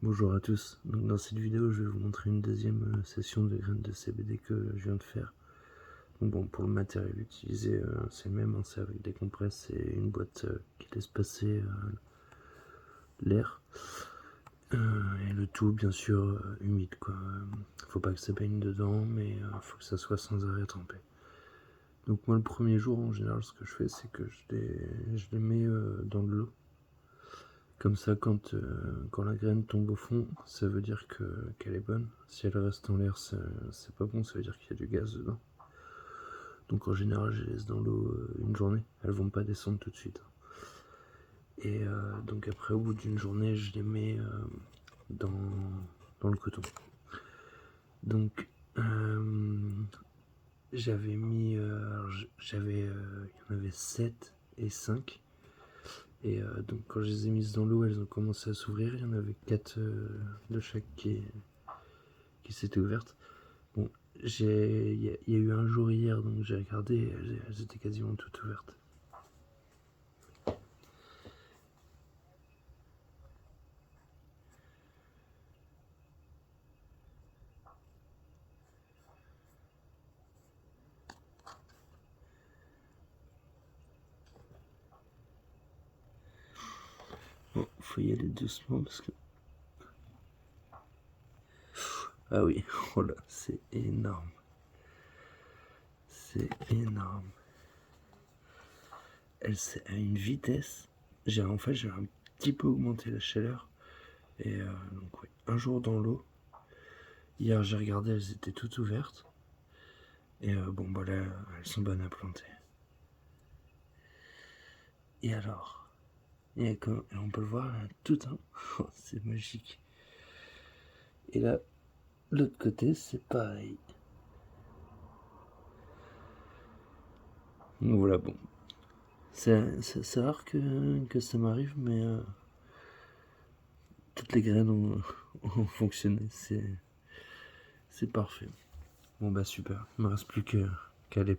Bonjour à tous, donc dans cette vidéo je vais vous montrer une deuxième session de graines de CBD que je viens de faire. Donc bon, pour le matériel utilisé c'est le même, hein, c'est avec des compresses et une boîte qui laisse passer l'air. Et le tout bien sûr humide quoi. Faut pas que ça baigne dedans mais faut que ça soit sans arrêt trempé. Donc moi le premier jour en général ce que je fais c'est que je les mets dans de l'eau. Comme ça, quand la graine tombe au fond, ça veut dire qu'elle est bonne. Si elle reste en l'air, c'est pas bon, ça veut dire qu'il y a du gaz dedans. Donc en général, je les laisse dans l'eau une journée. Elles vont pas descendre tout de suite. Et donc après, au bout d'une journée, je les mets dans, dans le coton. Donc j'avais mis, il y en avait 7 et 5. Et donc quand je les ai mises dans l'eau, elles ont commencé à s'ouvrir. Il y en avait 4 de chaque qui s'étaient ouvertes. Bon, il y a eu un jour hier, donc j'ai regardé, elles étaient quasiment toutes ouvertes. Bon, faut y aller doucement parce que... Ah oui, oh là, c'est énorme. C'est énorme. C'est à une vitesse. J'ai un petit peu augmenté la chaleur. Et donc oui, un jour dans l'eau. Hier j'ai regardé, elles étaient toutes ouvertes. Et bon bah là, elles sont bonnes à planter. Et alors, et on peut le voir, tout un... Oh, c'est magique. Et là, l'autre côté, c'est pareil. Donc voilà, bon. C'est rare que ça m'arrive, mais toutes les graines ont fonctionné. C'est parfait. Bon bah super, il me reste plus qu'à aller